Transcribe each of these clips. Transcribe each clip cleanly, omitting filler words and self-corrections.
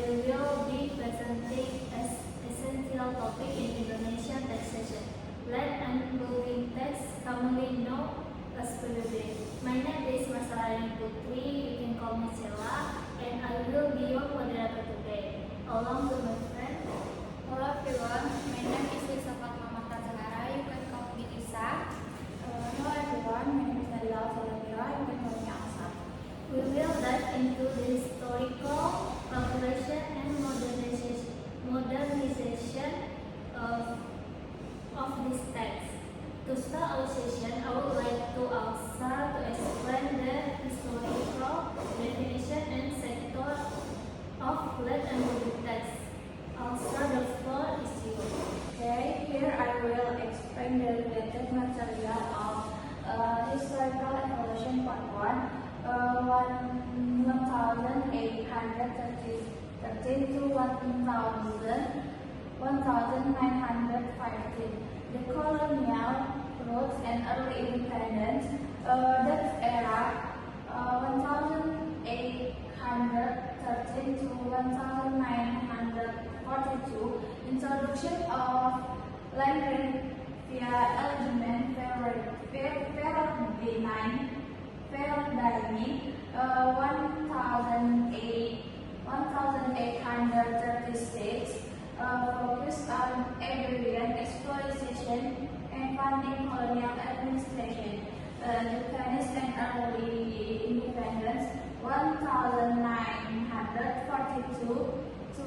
we will be presenting as essential topic in Indonesian taxation, land and building tax, commonly known as PBB. My name is Masalani Putri, you can call me Sheila, and I will be your moderator today, along with my friend. Hello everyone, my name is Lisa Fatma Tanzagara, you can call me Lisa. Hello everyone, my name is Nadila Salamira, you can call me Asa. We will dive into the historical, calculation, and modernization of this tax. To start our session, I would like to ask Sarah to explain the historical definition and sector of land and building tax. Elsa, the floor is yours. Okay, here I will explain the related material of historical evolution part 1813 to 1915. The colonial roots and early independence. That era, 1813 to 1942. Introduction of land rent via element paradigm, 1836, focused on agrarian exploitation and funding colonial administration. Japanese and early independence, 1942 to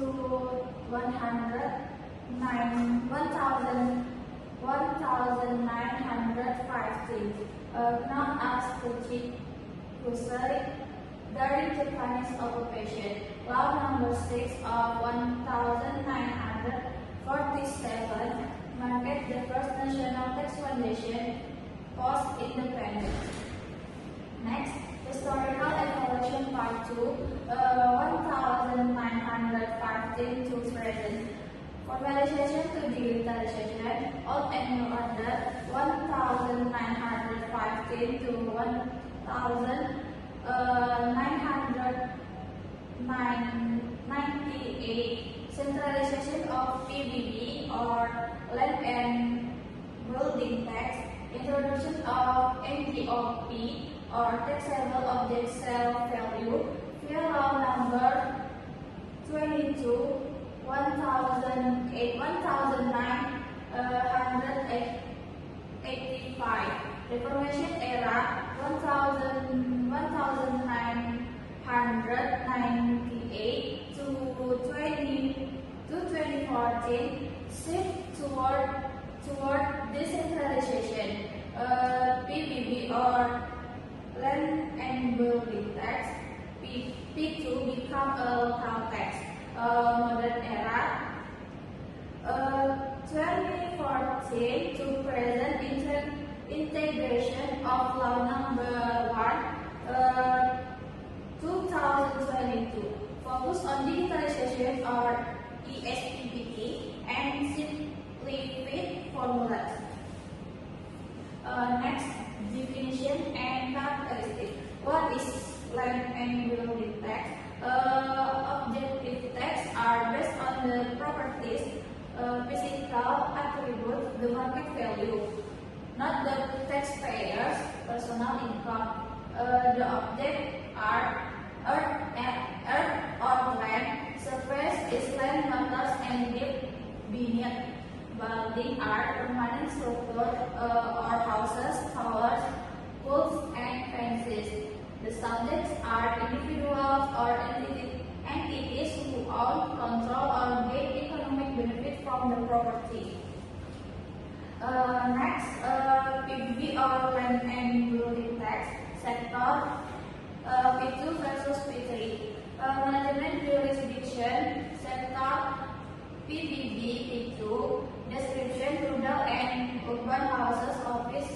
1950, known as Kuchik-Kusai during Japanese occupation. Law number 6 of 1947 marked the first national tax foundation post-independence. Next, historical evolution part 2, 1915 to present. Formalization to digitalization, old and new order, 1915 to 1998. Centralization of PBB or land and building tax. Introduction of MTOP or taxable object sale value. Via law number 22 1985. Reformation era 1998 to 2014. Shift toward decentralization. PBB or land and building tax. P2 become a local tax. Modern era 2014 to present integration of law number 2022. Focus on digitalization or ESPBT and simplified formulas. Next, definition and characteristic. What is land and building tax? Objective tax are based on the properties, physical attributes, the market value, not the taxpayer's personal income. The objects are earth or land, surface is land matters and deep beneath. Building are permanent structures or houses, towers, pools, and fences. The subjects are individuals or entities who own, control, or gain economic benefit from the property. Next, PBB or land and building tax sector. P2 versus P3. Management jurisdiction sector. PBB P2. Description rural and urban houses, office,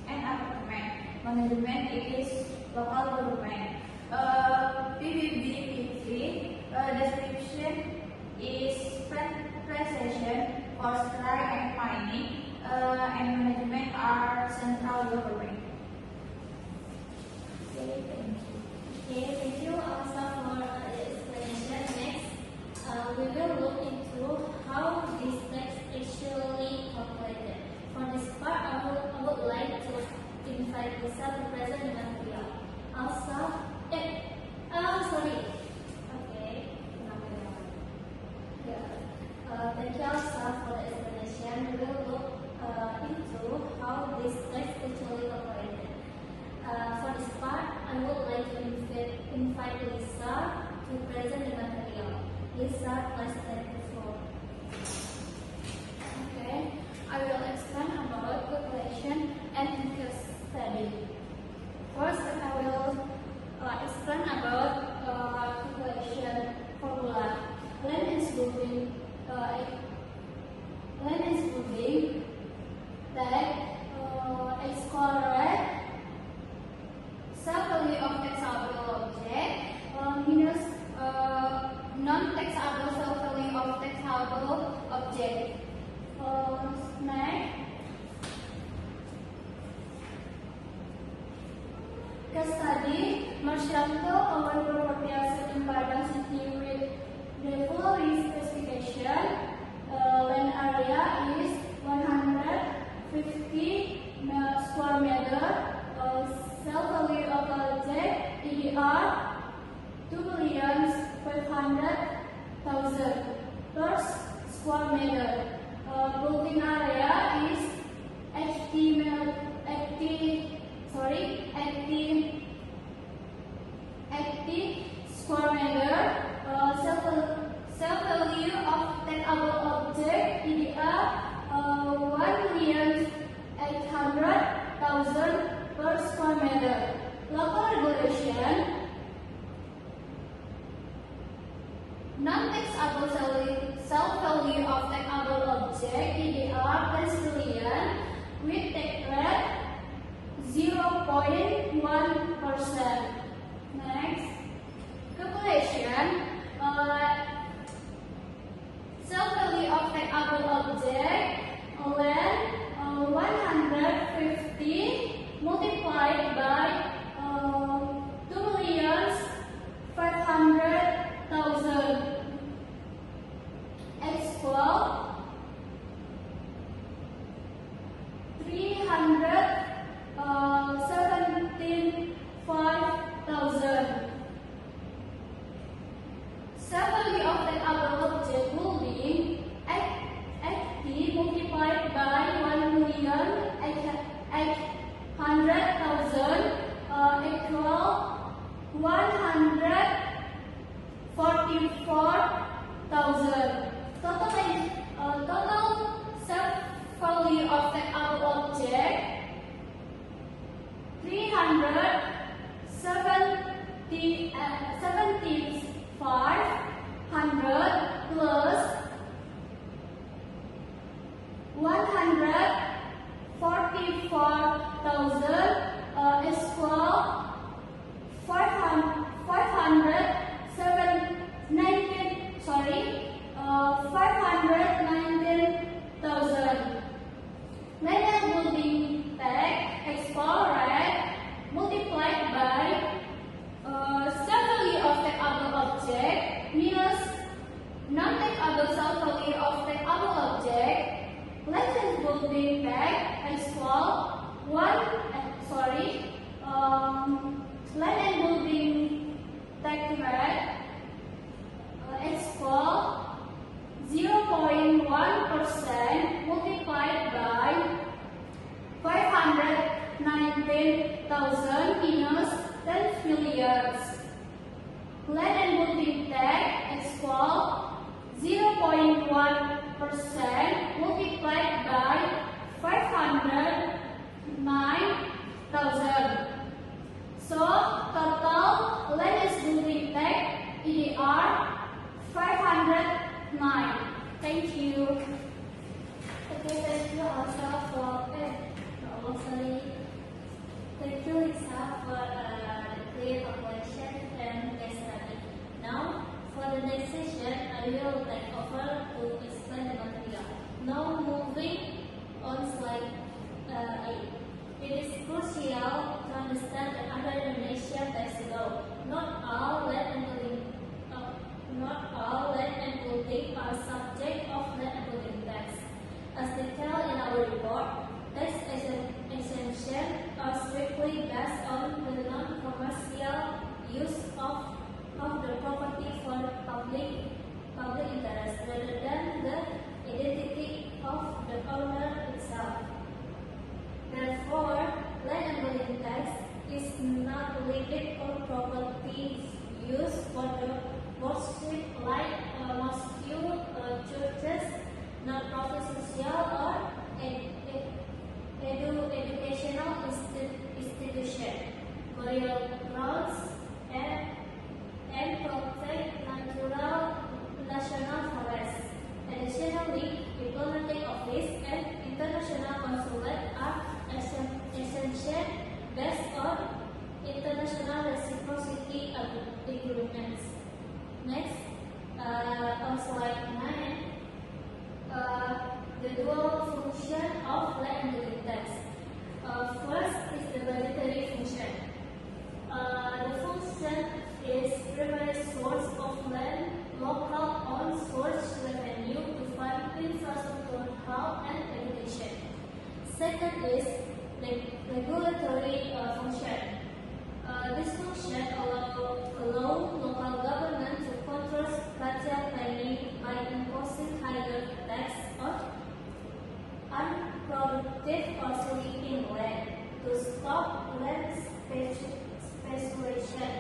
and apartment. Management is local government. PBB P3. Description is taxation, forestry, and mining. And management are central government. Okay, thank you. Okay, thank you also for the explanation. Next, Lisa, class 34. Okay, I will explain about calculation and case study. First, I will explain about calculation formula. Land is moving that x squared self-value of taxable object minus non-taxable self-value of taxable object. Next, case study, Marcianto owned property asset in Padang City with the following specification. Land area is 150 square meter. Self-value of object EDR 2,500,000 per square meter. Building area is 80 square meter. Self-value of taxable object EDR 1,800,000 per square meter. Local regulation. Non-taxable self-value of taxable object EDR 10 million with tax rate 0.1%. Next, calculation. Self-value of taxable object land 150 multiplied by 2,500,000 equal 375,000. Self-value of taxable object will be 80 multiplied by 1,800,000 equal 144,000. Total self-value of taxable object 375,000 plus 144,000 is equal 519,000. Land and building tax expired multiplied by self-value of taxable object minus non-taxable self-value of taxable object. Land and building tax equal land and building tax rate equal 0.1% multiplied by 519,000 minus 10 million. Land and building tax equal 0.1% multiplied by 509,000. So total land and building tax EDR 509. Thank you. Okay, thank you also for thank you Lisa for the clear calculation and case study. Now, for the next session, I will take over to explain the material. Now, moving on slide 8. It is crucial to understand that under Indonesia tax law, not all land and building are subject of land and building tax. As detailed in our report, tax exemption are strictly based on the non-commercial use of the property for public interest rather than the identity of the owner itself. Therefore, land and building tax is not related or property used for the pursuit like second is regulatory function. This function allow local government to control spatial planning by imposing higher tax on unproductive or sleeping land to stop land speculation.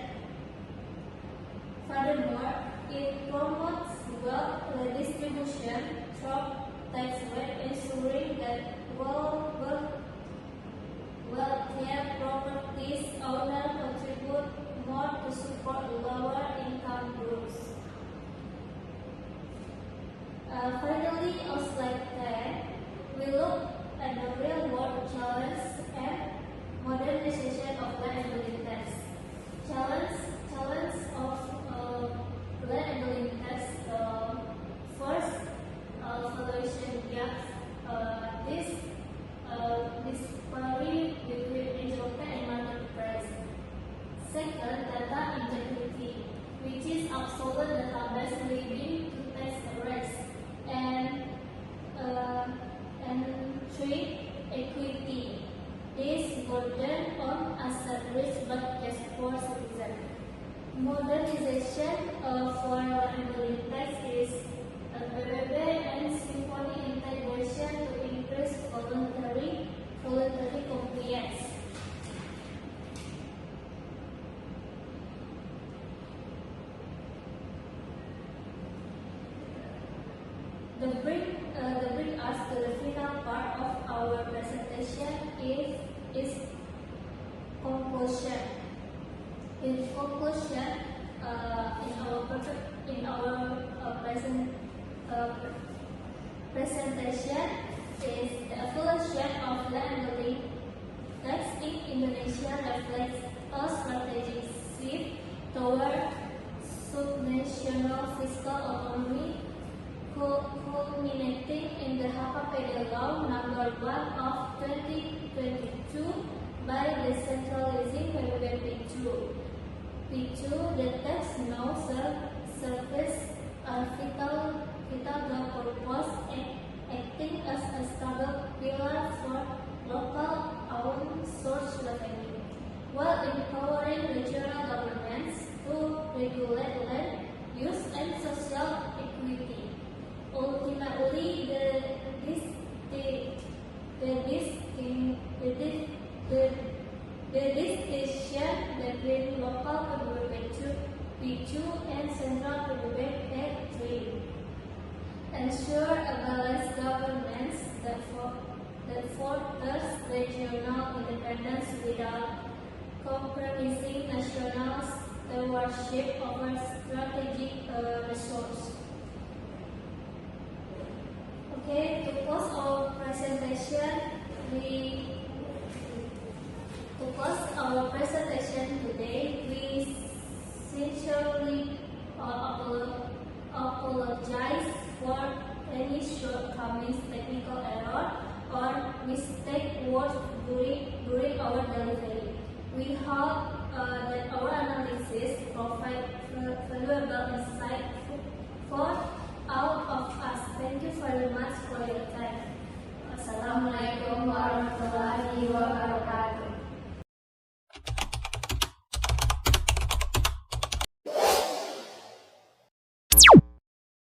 Furthermore, it promotes wealth redistribution through tax rate, ensuring that wealthier properties owners contribute more to support lower income groups. Finally, on slide 10, we look at the real-world challenge and modernization of land and building tax. Challenge of land and building tax. First, valuation gaps. This disparity between development and market price. Second, data integrity, which is absolute database leading to tax arrests. And three, equity. This burden on asset risk but just for citizens. Modernization for land and building tax is PBB and symphony integration to increase voluntary compliance. The bring us to the final part of our presentation is conclusion. In conclusion, in our presentation is the evolution of land and building tax in Indonesia reflects a strategic shift toward subnational fiscal autonomy, culminating in the HKPD Law Number 1 of 2022 by decentralizing PBB P2. The tax now serves a vital purpose, acting as a stable pillar for local owned source revenue, while empowering regional governments to regulate land use and social equity. Ultimately, the distinction between local PBB P2 and central PBB P3 ensure a balanced governance that fosters regional independence without compromising national stewardship over strategic resources. Okay, to close our presentation, today, we sincerely apologize for any shortcomings, technical error, or mistake words during our delivery. We hope that our analysis provide valuable insight